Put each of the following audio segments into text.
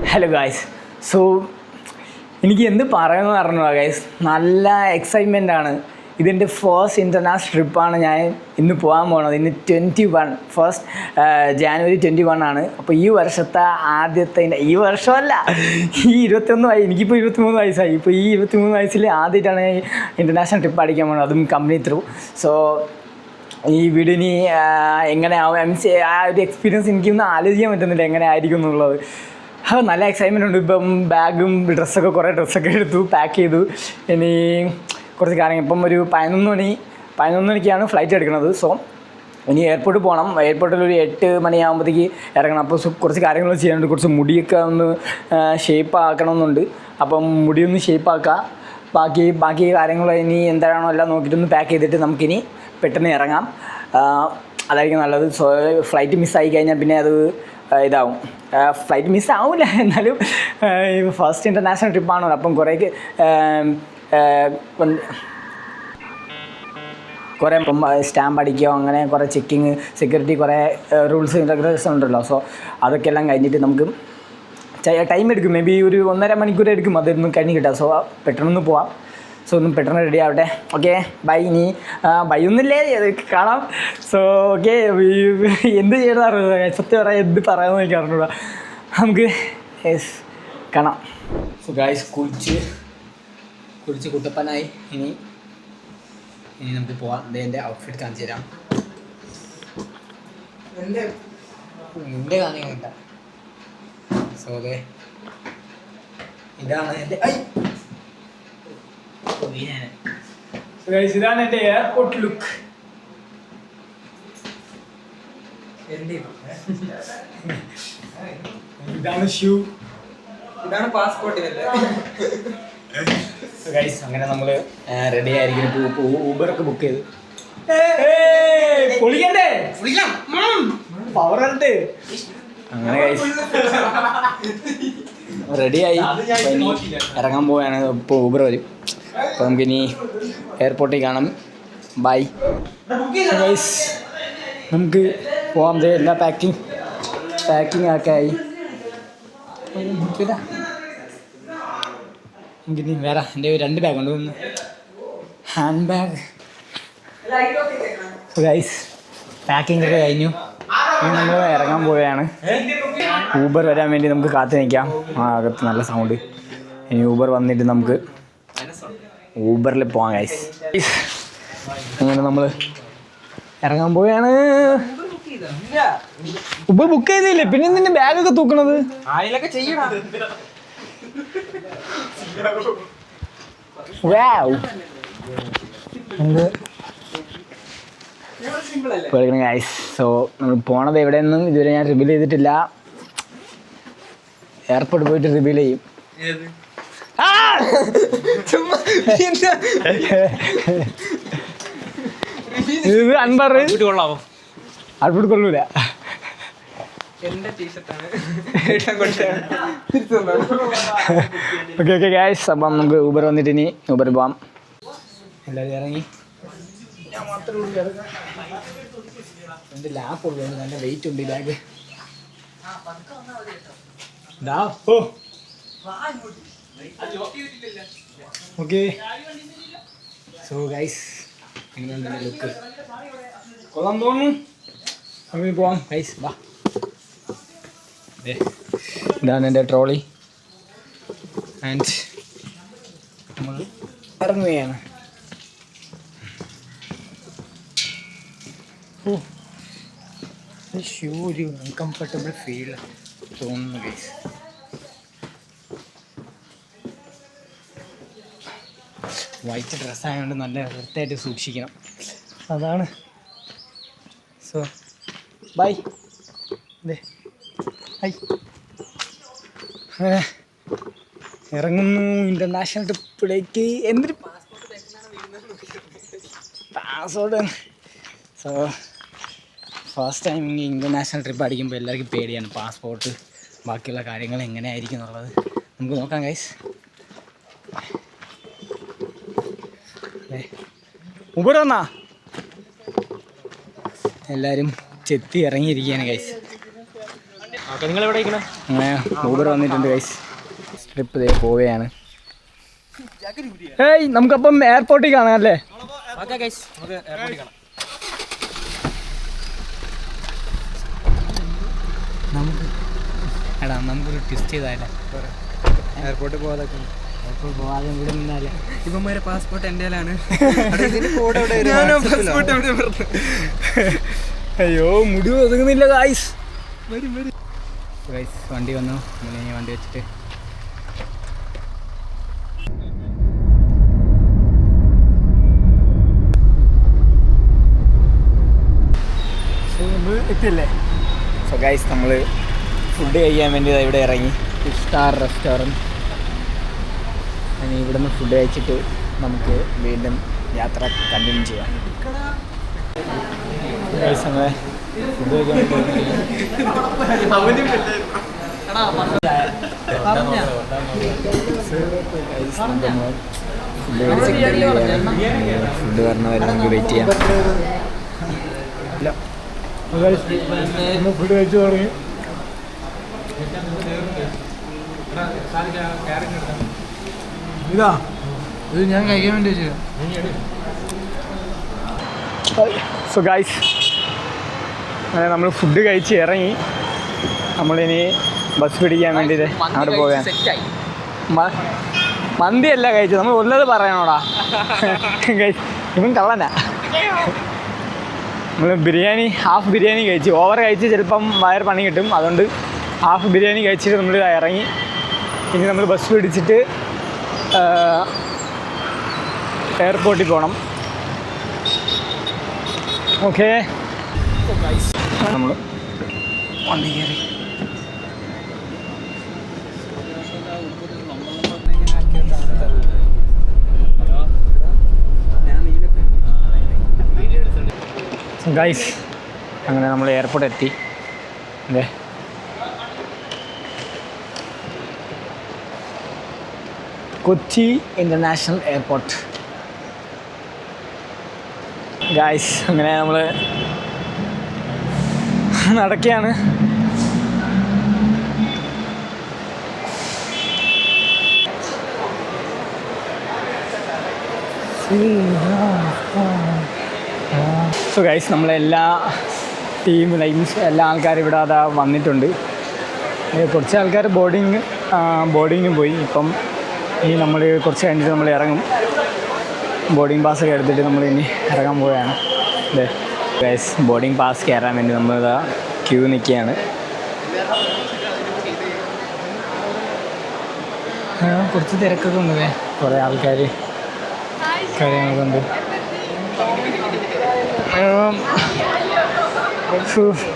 Hello guys. So എനിക്ക് എന്ത് പറയുമെന്ന് പറഞ്ഞോ ഗായ്സ്, നല്ല എക്സൈറ്റ്മെൻ്റ് ആണ്. ഇതെൻ്റെ ഫസ്റ്റ് ഇൻ്റർനാഷണൽ ട്രിപ്പാണ് ഞാൻ ഇന്ന് പോകാൻ പോകുന്നത്. ഇന്ന് 21 ജാനുവരി 21 ആണ്. അപ്പോൾ ഈ വർഷത്തെ ആദ്യത്തെ, ഈ വർഷമല്ല, ഈ 21 എനിക്കിപ്പോൾ 23 വയസ്സായി. ഇപ്പോൾ ഈ 23 വയസ്സിൽ ആദ്യമായിട്ടാണ് ഇൻ്റർനാഷണൽ ട്രിപ്പ് അടിക്കാൻ പോകുന്നത്, അതും കമ്പനി ത്രൂ. സോ ഈ വീഡിയോ ഇനി എങ്ങനെയാവും, ആ ഒരു എക്സ്പീരിയൻസ് എനിക്കൊന്നും ആലോചിക്കാൻ പറ്റുന്നില്ല എങ്ങനെ ആയിരിക്കും എന്നുള്ളത്. നല്ല എക്സൈറ്റ്മെൻ്റ് ഉണ്ട്. ഇപ്പം ബാഗും കുറേ ഡ്രസ്സൊക്കെ എടുത്തു, പാക്ക് ചെയ്തു. ഇനി കുറച്ച് കാര്യങ്ങൾ, ഇപ്പം ഒരു 11 മണിക്കാണ് ഫ്ലൈറ്റ് എടുക്കുന്നത്. സോ ഇനി എയർപോർട്ടിൽ പോകണം. എയർപോർട്ടിൽ ഒരു 8 മണിയാകുമ്പോഴത്തേക്ക് ഇറങ്ങണം. അപ്പോൾ കുറച്ച് കാര്യങ്ങൾ ചെയ്യാനുണ്ട്. കുറച്ച് മുടിയൊക്കെ ഒന്ന് ഷേപ്പ് ആക്കണമെന്നുണ്ട്. അപ്പം മുടിയൊന്ന് ഷേപ്പാക്കാം. ബാക്കി കാര്യങ്ങൾ ഇനി എന്താണോ എല്ലാം നോക്കിയിട്ടൊന്ന് പാക്ക് ചെയ്തിട്ട് നമുക്കിനി പെട്ടെന്ന് ഇറങ്ങാം. അതായിരിക്കും നല്ലത്. സോ ഫ്ലൈറ്റ് മിസ്സായി കഴിഞ്ഞാൽ പിന്നെ അത് ഇതാവും. ഫ്ലൈറ്റ് മിസ്സാവില്ല, എന്നാലും ഫസ്റ്റ് ഇൻ്റർനാഷണൽ ട്രിപ്പാണല്ലോ. അപ്പം കുറേ ഇപ്പം സ്റ്റാമ്പ് അടിക്കുകയോ അങ്ങനെ കുറേ ചെക്കിങ്, സെക്യൂരിറ്റി, കുറേ റൂൾസ് റെഗുലേഷൻസ് ഉണ്ടല്ലോ. സോ അതൊക്കെ എല്ലാം കഴിഞ്ഞിട്ട് നമുക്ക് ടൈം എടുക്കും. മേ ബി ഒരു 1.5 മണിക്കൂർ എടുക്കും അതൊന്നും കഴിഞ്ഞ് കിട്ടാം. സോ പെട്ടെന്ന് പോവാം. സോ ഒന്ന് പെട്ടെന്ന് റെഡി ആവട്ടെ. Okay, by. ഇനി ബൈ ഒന്നുമില്ലേ, കാണാം. സോ ഓക്കെ, എന്ത് ചെയ്യണമെന്ന് സത്യം പറയാം, എന്ത് പറയാമെന്ന് എനിക്ക് അറിഞ്ഞൂടാ. നമുക്ക് കാണാം. സോ ഗായ്സ്, കുളിച്ച് കുട്ടപ്പനായി. ഇനി നമുക്ക് പോവാം. എൻ്റെ ഔട്ട്ഫിറ്റ് കാണിച്ചു തരാം. എൻ്റെ കാണിക്കണ്ട. സോ അതെ, ഇതാണ് എൻ്റെ ഇതാണ് എൻ്റെ എയർപോർട്ട് ലുക്ക്. ഇതാണ് ഷൂ, ഇതാണ് പാസ്പോർട്ട്. ഗൈസ്, അങ്ങനെ നമ്മൾ റെഡി ആയിരിക്കും. ഇപ്പോൾ ഊബറൊക്കെ ബുക്ക് ചെയ്തു. പൊളിക്കണ്ടേ, പവർ ഉണ്ട്. അങ്ങനെ ഗൈസ് റെഡിയായി ഇറങ്ങാൻ പോവുകയാണ്. ഇപ്പോൾ ഊബർ വരും. അപ്പോൾ നമുക്കിനി എയർപോർട്ടിൽ കാണാം. ബൈ ഗൈസ്, നമുക്ക് പോകാം. എല്ലാ പാക്കിംഗ് ഒക്കെ ആയി. നമുക്കിനി വേറെ എൻ്റെ 2 ബാഗുണ്ട്. ഒന്ന് ഹാൻഡ് ബാഗ്. ഗൈസ്, പാക്കിംഗ് ഒക്കെ കഴിഞ്ഞു. ഇനി നമ്മൾ ഇറങ്ങാൻ പോവുകയാണ്. ഊബർ വരാൻ വേണ്ടി നമുക്ക് കാത്തു നിൽക്കാം. അകത്ത് നല്ല സൗണ്ട്. ഇനി ഊബർ വന്നിട്ട് നമുക്ക് ഊബറിൽ പോവാം. ഗൈസ്, അങ്ങനെ നമ്മൾ ഇറങ്ങാൻ പോവുകയാണ്. ഊബർ ബുക്ക് ചെയ്തില്ലേ, പിന്നെ നിന്റെ ബാഗൊക്കെ തൂക്കണത് ഗൈസ്. സോ നമ്മൾ പോണത് എവിടെയൊന്നും ഇതുവരെ ഞാൻ റിവീൽ ചെയ്തിട്ടില്ല. എയർപോർട്ടിൽ പോയിട്ട് റിവീൽ ചെയ്യും. ഇത് അൻപർ ഔട്ട്ഫിറ്റ് കൊള്ളൂല. ഓക്കെ ഗൈസ്, അപ്പം നമുക്ക് ഊബർ വന്നിട്ട് ഇനി ഊബറിൽ പോവാം. എല്ലാവരും ഇറങ്ങി. ഞാൻ മാത്രമേ ഉള്ളൂ. എൻ്റെ ലാപ്പ് ഉള്ളതുകൊണ്ട് നല്ല വെയിറ്റ് ഉണ്ട് ഈ ബാഗ്. ഓക്കെ, സോ ഗൈസ്, എങ്ങനെയുണ്ട് എൻ്റെ ലുക്ക്? കൊള്ളാൻ തോന്നുന്നു. നമുക്ക് പോവാം ഗൈസ്, വാ. ഇതാണ് എൻ്റെ ട്രോളി. ആൻഡ് നമ്മൾ ഇറങ്ങുകയാണ്. ഷൂ ഒരു അൺകംഫർട്ടബിൾ ഫീൽ തോന്നുന്നു ഗൈസ്. വൈറ്റ് ഡ്രസ്സായതുകൊണ്ട് നല്ല വൃത്തിയായിട്ട് സൂക്ഷിക്കണം, അതാണ്. So by. ഹൈ, അങ്ങനെ ഇറങ്ങുന്നു ഇൻ്റർനാഷണൽ ട്രിപ്പിലേക്ക്. എന്തൊരു passport. So first time international trip അടിക്കുമ്പോൾ എല്ലാവർക്കും പേടിയാണ് പാസ്പോർട്ട്, ബാക്കിയുള്ള കാര്യങ്ങൾ എങ്ങനെയായിരിക്കും എന്നുള്ളത്. നമുക്ക് നോക്കാം ഗൈസ്. ഊബർ വന്നാ എല്ലാവരും ചെത്തി ഇറങ്ങിയിരിക്കുകയാണ് ഗൈസ്. അങ്ങനെ ഊബർ വന്നിട്ടുണ്ട് ഗൈസ്. ട്രിപ്പ് ഇതേ പോവുകയാണ്. ഏയ് നമുക്കപ്പം എയർപോർട്ടിൽ കാണാം അല്ലേ? എടാ നമുക്കൊരു ട്വിസ്റ്റ് ചെയ്താലേ എയർപോർട്ടിൽ പോകാതൊക്കെ പോകാതെ ഇവിടെ നിന്നാലേ. ഇവന്മാരെ പാസ്പോർട്ട് എൻ്റെ കയ്യിലാണ്. അയ്യോ മുടി ഒതുങ്ങുന്നില്ല ഗൈസ്. ഗൈസ് വണ്ടി വന്നു. നമ്മളിനി വണ്ടി വെച്ചിട്ട് എത്തിയല്ലേ? സോ ഗൈസ് നമ്മൾ ഫുഡ് കഴിക്കാൻ വേണ്ടി ഇവിടെ ഇറങ്ങി. 6 സ്റ്റാർ റെസ്റ്റോറൻറ്റ്. ഇനി ഇവിടെ നിന്ന് ഫുഡ് കഴിച്ചിട്ട് നമുക്ക് വീണ്ടും യാത്ര കണ്ടിന്യൂ ചെയ്യാം. ഗൈസ് അങ്ങനെ ഫുഡ് കഴിക്കാൻ ഫുഡ് പറഞ്ഞവരെ നമുക്ക് വെയിറ്റ് ചെയ്യാം. ഫുഡ് കഴിച്ചു തുടങ്ങി. ഇതാ ഇത് ഞാൻ കഴിക്കാൻ വേണ്ടി വെച്ചു. സോ ഗൈസ് അങ്ങനെ നമ്മൾ ഫുഡ് കഴിച്ച് ഇറങ്ങി. നമ്മളിനി ബസ് പിടിക്കാൻ വേണ്ടിയിട്ട് അവിടെ പോകാൻ. മന്തിയല്ല കഴിച്ചത്, നമ്മൾ ഉള്ളത് പറയണോടാ. ഇവൻ കള്ളനാ. നമ്മൾ ബിരിയാണി ഹാഫ് ബിരിയാണി കഴിച്ച്, ഓവർ കഴിച്ച് ചിലപ്പം വയർ പണി കിട്ടും. അതുകൊണ്ട് ഹാഫ് ബിരിയാണി കഴിച്ചിട്ട് നമ്മൾ ഇറങ്ങി. ഇനി നമ്മൾ ബസ് പിടിച്ചിട്ട് എയർപോർട്ടിൽ പോകണം. ഓക്കെ നമ്മൾ വണ്ടി കയറി. ഗൈസ് അങ്ങനെ നമ്മൾ എയർപോർട്ട് എത്തി. അതെ കൊച്ചി ഇൻ്റർനാഷണൽ എയർപോർട്ട്. ഗൈസ് അങ്ങനെ നമ്മൾ നടക്കുകയാണ്. സോ ഗൈസ് നമ്മളെല്ലാ ടീം ലൈൻസ് എല്ലാ ആൾക്കാരും ഇവിടെ അതാ വന്നിട്ടുണ്ട്. കുറച്ച് ആൾക്കാർ ബോർഡിങ്ങിന് പോയി. ഇപ്പം ഇനി നമ്മൾ കുറച്ച് കഴിഞ്ഞിട്ട് നമ്മൾ ഇറങ്ങും. ബോർഡിംഗ് പാസ്സൊക്കെ എടുത്തിട്ട് നമ്മൾ ഇനി ഇറങ്ങാൻ പോവുകയാണ്. അതെ ഗൈസ് ബോർഡിംഗ് പാസ് കയറാൻ വേണ്ടി നമ്മളിതാ ക്യൂ നിൽക്കുകയാണ്. കുറച്ച് തിരക്കൊക്കെ ഉണ്ട്, കുറേ ആൾക്കാർ കാര്യങ്ങളൊക്കെ ഉണ്ട്.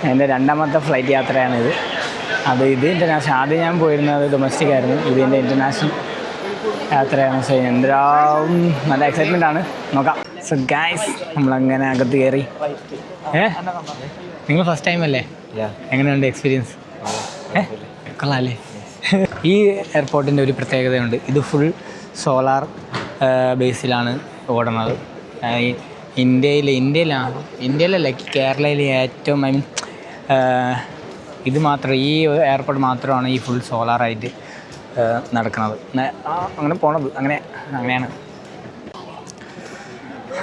എൻ്റെ രണ്ടാമത്തെ ഫ്ലൈറ്റ് യാത്രയാണിത്. ഇത് ഇൻ്റർനാഷണൽ. ആദ്യം ഞാൻ പോയിരുന്നത് ഡൊമസ്റ്റിക് ആയിരുന്നു. ഇത് എൻ്റെ ഇൻ്റർനാഷണൽ യാത്രയാണ്. സോ എന്താവും നല്ല എക്സൈറ്റ്മെൻ്റ് ആണ്. നോക്കാം. സോ ഗൈസ് നമ്മളങ്ങനെ അകത്ത് കയറി. നിങ്ങൾ ഫസ്റ്റ് ടൈം അല്ലേ? എങ്ങനെയുണ്ട് എക്സ്പീരിയൻസ്? കൊള്ളാമല്ലേ? ഈ എയർപോർട്ടിൻ്റെ ഒരു പ്രത്യേകതയുണ്ട്. ഇത് ഫുൾ സോളാർ ബേസിലാണ് ഓടുന്നത്. ഇന്ത്യയിലല്ല കേരളയിൽ ഏറ്റവും ഇത് മാത്രം, ഈ എയർപോർട്ട് മാത്രമാണ് ഈ ഫുൾ സോളാറായിട്ട് നടക്കുന്നത്. അങ്ങനെ പോണത് അങ്ങനെയാണ്.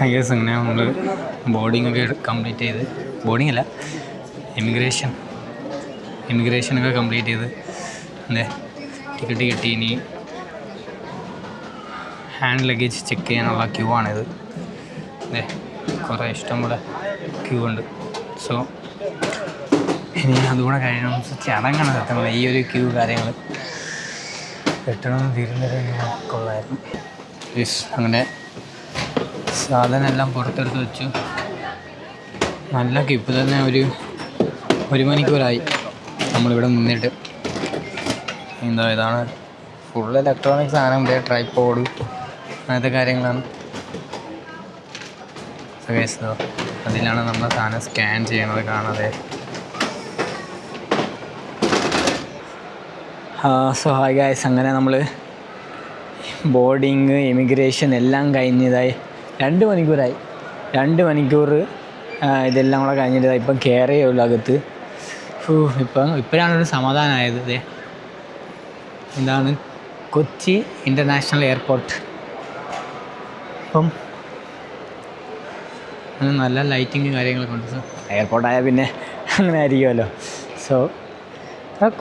ഐ ഗസ് അങ്ങനെ നമ്മൾ ബോർഡിങ്ങൊക്കെ കംപ്ലീറ്റ് ചെയ്ത്, ബോർഡിങ് അല്ല ഇമിഗ്രേഷനൊക്കെ കംപ്ലീറ്റ് ചെയ്ത് ടിക്കറ്റ് കിട്ടി. ഇനി ഹാൻഡ് ലഗേജ് ചെക്ക് ചെയ്യാനുള്ള ക്യൂ ആണിത്. കുറേ ഇഷ്ടംപോലെ ക്യൂ ഉണ്ട്. സോ ഇനി അതുകൂടെ കഴിയണം. ചടങ്ങാണ് സത്യം. ഈ ഒരു ക്യൂ കാര്യങ്ങൾ പെട്ടെന്ന് തീരുന്നത് കൊള്ളായിരുന്നു. അങ്ങനെ സാധനം എല്ലാം പുറത്തെടുത്ത് വെച്ചു. നല്ല ക്യൂ. ഇപ്പോൾ തന്നെ ഒരു മണിക്കൂറായി നമ്മളിവിടെ നിന്നിട്ട്. ഇതാണ് ഫുൾ ഇലക്ട്രോണിക് സാധനം. ഇവിടെ ട്രൈപോഡ് അങ്ങനത്തെ കാര്യങ്ങളാണ്. അതിലാണ് നമ്മൾ സാധനം സ്കാൻ ചെയ്യണത് കാണാതെ. സോ ഹായ് ഗൈസ് അങ്ങനെ നമ്മൾ ബോർഡിങ് ഇമിഗ്രേഷൻ എല്ലാം കഴിഞ്ഞതായി 2 മണിക്കൂറായി. 2 മണിക്കൂർ ഇതെല്ലാം കൂടെ കഴിഞ്ഞിട്ട് ഇപ്പം കയറിയേ ഉള്ളൂ അകത്ത്. ഇപ്പോഴാണ് ഒരു സമാധാനമായത്. ഇതേ എന്താണ് കൊച്ചി ഇൻ്റർനാഷണൽ എയർപോർട്ട്. അപ്പം നല്ല ലൈറ്റിങ് കാര്യങ്ങളൊക്കെ ഉണ്ട്. സോ എയർപോർട്ടായാൽ പിന്നെ അങ്ങനെ ആയിരിക്കുമല്ലോ. സോ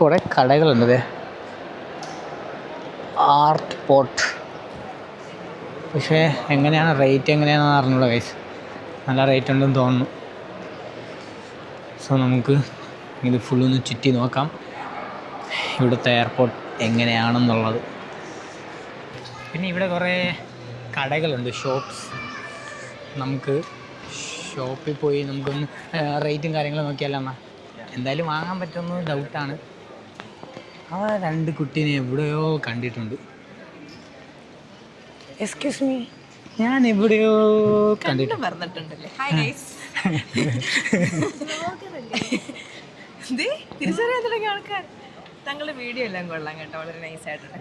കുറേ കടകളുണ്ട്. അതെ ആർട്ട് പോർട്ട്. പക്ഷേ എങ്ങനെയാണ് റേറ്റ് എങ്ങനെയാണെന്ന് അറിഞ്ഞൂടാ ഗൈസ്. നല്ല റേറ്റ് ഉണ്ടെന്ന് തോന്നുന്നു. സോ നമുക്ക് ഇത് ഫുള്ളൊന്ന് ചുറ്റി നോക്കാം ഇവിടുത്തെ എയർപോർട്ട് എങ്ങനെയാണെന്നുള്ളത്. പിന്നെ ഇവിടെ കുറേ കടകളുണ്ട്, ഷോപ്സ്. നമുക്ക് ഷോപ്പിൽ പോയി നമുക്കൊന്ന് റേറ്റും കാര്യങ്ങളും നോക്കിയാലോ. എന്നാൽ എന്തായാലും വാങ്ങാൻ പറ്റുമെന്ന് ഡൗട്ടാണ്. ആ 2 കുട്ടീനെ എവിടെയോ കണ്ടിട്ടുണ്ട്. എക്സ്ക്യൂസ് മീ, ഞാൻ എവിടെയോ കണ്ടിട്ടുണ്ട്. തിരിച്ചറിയാൻ ആൾക്കാർ തങ്ങളുടെ വീഡിയോ എല്ലാം കൊള്ളാം കേട്ടോ, വളരെ നൈസ് ആയിട്ടുണ്ട്.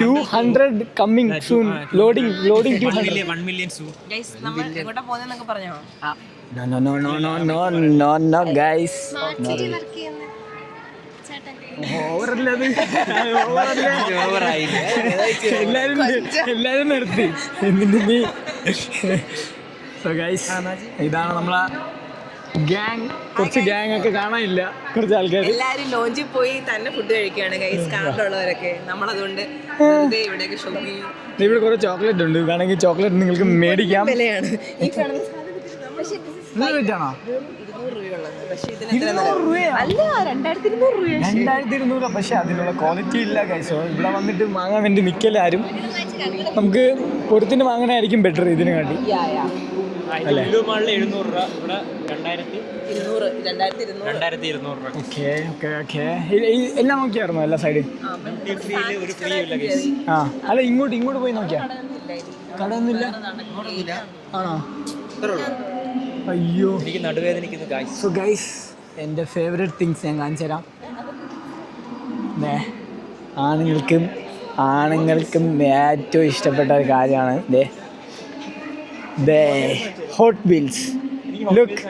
200 coming soon. Loading 200. 1 million soon. Guys നമ്മൾ എങ്ങോട്ടാ പോകുന്നതെന്നൊക്കെ പറഞ്ഞോ? No guys. എല്ലാരും നിർത്തി. സോ ഗൈസ് ഇതാണ് നമ്മളെ ഗ്യാങ്. കുറച്ച് ഗ്യാങ് ഒക്കെ കാണാനില്ല, കുറച്ച് ആൾക്കാർ. എല്ലാരും ലോഞ്ചിൽ പോയി തന്നെ ഫുഡ് കഴിക്കുകയാണ് ഗൈസ്, കാറിലുള്ളവരൊക്കെ. നമ്മളതുകൊണ്ട് വെറുതെ ഇവിടെയൊക്കെ ഷോപ്പിംഗ്. ഇവിടെ കുറേ ചോക്ലേറ്റ് ഉണ്ട്, വേണമെങ്കിൽ ചോക്ലേറ്റ് നിങ്ങൾക്ക് മേടിക്കാം. വിലയാണ് ഈ കാണുന്ന സാധനത്തിന്. ആണോ 200 രൂപയുള്ളത്, പക്ഷേ ഇതിന് അല്ല 2200 രൂപ. 2200. പക്ഷെ അതിനുള്ള ക്വാളിറ്റി ഇല്ല ഗൈസ്. ഇവിടെ വന്നിട്ട് വാങ്ങാൻ വേണ്ടി നിൽക്കലാരും. നമുക്ക് പുറത്തിന് വാങ്ങണമായിരിക്കും ബെറ്റർ ഇതിനെ കാട്ടി. അല്ലേ? 700 രൂപ, ഇവിടെ 2200 രൂപ. ഓക്കെ. എല്ലാം നോക്കിയായിരുന്നോ എല്ലാ സൈഡ്? ഒരു ഫ്രീ ഇല്ല ഗൈസ്. ആ അല്ല, ഇങ്ങോട്ട് പോയി നോക്കിയാ കടയൊന്നുമില്ല. ആണോ? അയ്യോ, എനിക്ക് നടുവേദനിക്കുന്നു ഗൈസ്. സോ ഗൈസ് എൻ്റെ ഫേവറേറ്റ് തിങ്സ് ഞാൻ കാണിച്ചു തരാം. ആണുങ്ങൾക്കും ഏറ്റവും ഇഷ്ടപ്പെട്ട ഒരു കാര്യമാണ് ഹോട്ട് വീൽസ്. ലുക്ക്,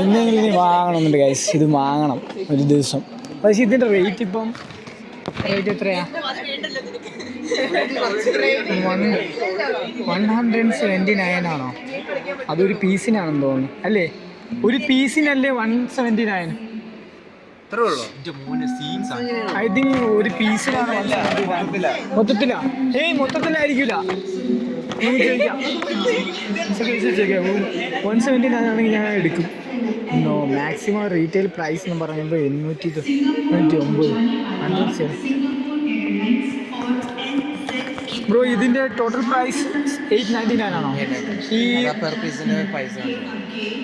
എന്തെങ്കിലും ഇനി വാങ്ങണമെന്നുണ്ട് ഗൈസ്. ഇത് വാങ്ങണം ഒരു ദിവസം. പക്ഷേ ഇതിൻ്റെ റേറ്റ് എത്രയാ? 179 ആണോ? അതൊരു പീസിനാണെന്ന് തോന്നുന്നു അല്ലേ? ഒരു പീസിനല്ലേ 179? ഐ തിങ്ക് ഒരു പീസിനാണ്. മൊത്തത്തിലാ? മൊത്തത്തിലായിരിക്കില്ല. 179 ആണെങ്കിൽ ഞാൻ എടുക്കും. മാക്സിമം റീറ്റെയിൽ പ്രൈസ് എന്ന് പറയുമ്പോൾ 899. ബ്രോ, ഇതിൻ്റെ ടോട്ടൽ പ്രൈസ് 899 ആണോ? ഈ പെർ പീസിന് പൈസ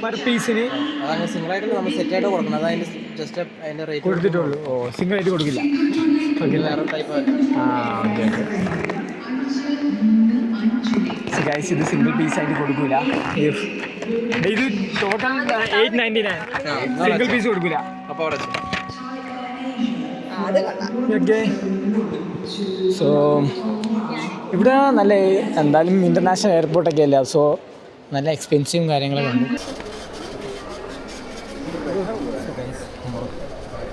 പെർ പീസിന് സിംഗിളായിട്ട് നമ്മൾ സെറ്റായിട്ട് കൊടുക്കണം. അതായത് ജസ്റ്റ് അതിൻ്റെ റേറ്റ് കൊടുത്തിട്ടുള്ളൂ. സിംഗിൾ ആയിട്ട് കൊടുക്കില്ല. വേറെ ടൈപ്പ്. ഓക്കെ. ഗൈസ് ഇത് സിംഗിൾ പീസായിട്ട് കൊടുക്കില്ല. ഇത് ടോട്ടൽ 899. സിംഗിൾ പീസ് കൊടുക്കില്ല. അപ്പോൾ അവിടെ ഓക്കെ. സോ ഇവിടെ നല്ല എന്തായാലും ഇൻ്റർനാഷണൽ എയർപോർട്ടൊക്കെ അല്ല. സോ നല്ല എക്സ്പെൻസീവും കാര്യങ്ങളൊക്കെ ഉണ്ട്.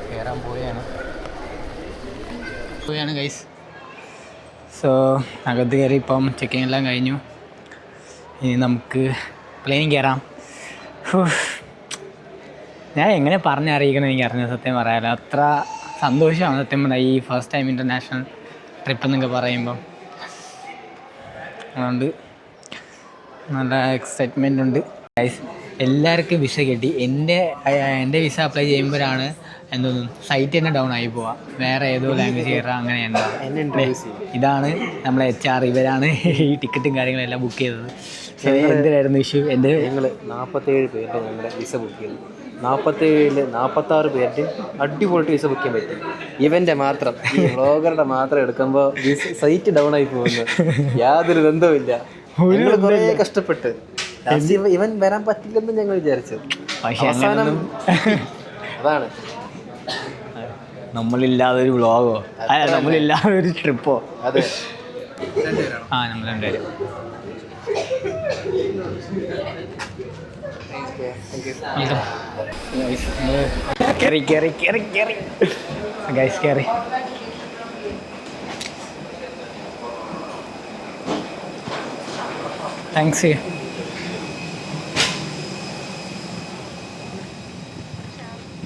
കയറാൻ പോയാണ് ഗൈസ്. സോ അകത്ത് കയറി ഇപ്പം ചെക്കിങ് എല്ലാം കഴിഞ്ഞു. ഇനി നമുക്ക് പ്ലെയിനിൽ കയറാം. ഞാൻ എങ്ങനെ പറഞ്ഞറിയിക്കണം എനിക്ക് അറിഞ്ഞ സത്യം പറയാമല്ലോ. അത്ര സന്തോഷമാണ് സത്യം പറഞ്ഞാൽ ഈ ഫസ്റ്റ് ടൈം ഇൻ്റർനാഷണൽ ട്രിപ്പ് എന്നൊക്കെ പറയുമ്പം. അതുകൊണ്ട് നല്ല എക്സൈറ്റ്മെൻ്റ് ഉണ്ട് ഗൈസ്. എല്ലാവർക്കും വിസ കിട്ടി. എൻ്റെ വിസ അപ്ലൈ ചെയ്യുമ്പോഴാണ് എന്തോന്നും സൈറ്റ് തന്നെ ഡൗൺ ആയി പോവാം. വേറെ ഏതോ ലാംഗ്വേജ് കയറാം, അങ്ങനെ ഉണ്ടാവും. ഇതാണ് നമ്മളെ HR, ഇവരാണ് ഈ ടിക്കറ്റും കാര്യങ്ങളെല്ലാം ബുക്ക് ചെയ്തത്. എന്തിനായിരുന്നു ഇഷ്യൂ? ഞങ്ങൾ 47 പേരുടെ ഞങ്ങളുടെ വിസ ബുക്ക് ചെയ്തു. 47 46 പേരുടെ അടിപൊളി വിസ ബുക്ക് ചെയ്യാൻ പറ്റും. ഇവൻ്റെ മാത്രം, ഈ വ്ളോഗറുടെ മാത്രം എടുക്കുമ്പോൾ സൈറ്റ് ഡൗൺ ആയി പോകുന്നു. യാതൊരു ബന്ധവുമില്ല. ഞങ്ങൾ കുറേ കഷ്ടപ്പെട്ട് ഇവൻ വരാൻ പറ്റില്ലെന്ന് ഞങ്ങൾ വിചാരിച്ചു. അവസാനം അതാണ് നമ്മളില്ലാതെ ഒരു വ്ളോഗോ അല്ല, നമ്മളില്ലാതെ ഒരു ട്രിപ്പോ. അതെ, നമ്മൾ രണ്ടുപേരും കയറി ഗൈസ് കയറി. താങ്ക്സ്.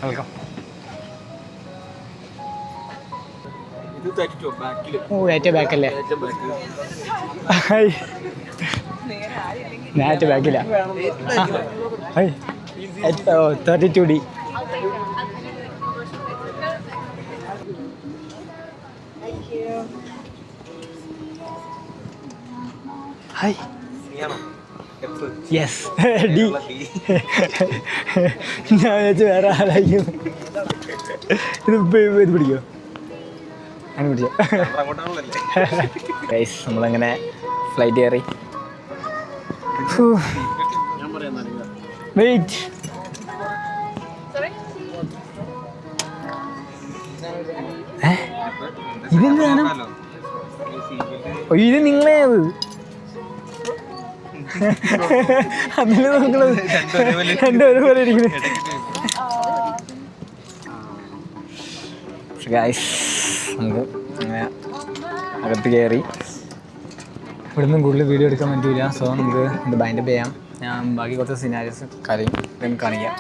വെൽക്കം. ഓ ഏറ്റവും ബാക്കല്ലേ? ഞാൻ ഏറ്റവും ബാക്കില്ല. 32D. ഹായ്. Yes D. ഞാൻ വിചാരിച്ചു വേറെ ആരായിരിക്കും. ഇത് പിടിക്കോ? അങ്ങനെ പിടിച്ചോ. ഗൈസ് നമ്മളങ്ങനെ ഫ്ലൈറ്റ് കയറി. വെയിറ്റ്. ഇതെന്താണ്? ഇത് നിങ്ങളെ അതില് നോക്കണത് രണ്ടുപേരെ ഇരിക്കുന്നത്. ഗൈസ് നമുക്ക് അങ്ങനെ അകത്ത് കയറി. ഇവിടുന്ന് കൂടുതൽ വീഡിയോ എടുക്കാൻ പറ്റില്ല. സോ നമുക്ക് ഇത് ബൈൻഡപ്പ് ചെയ്യാം. ഞാൻ ബാക്കി കുറച്ച് സിനാരിയോസ് കാണിക്കാം.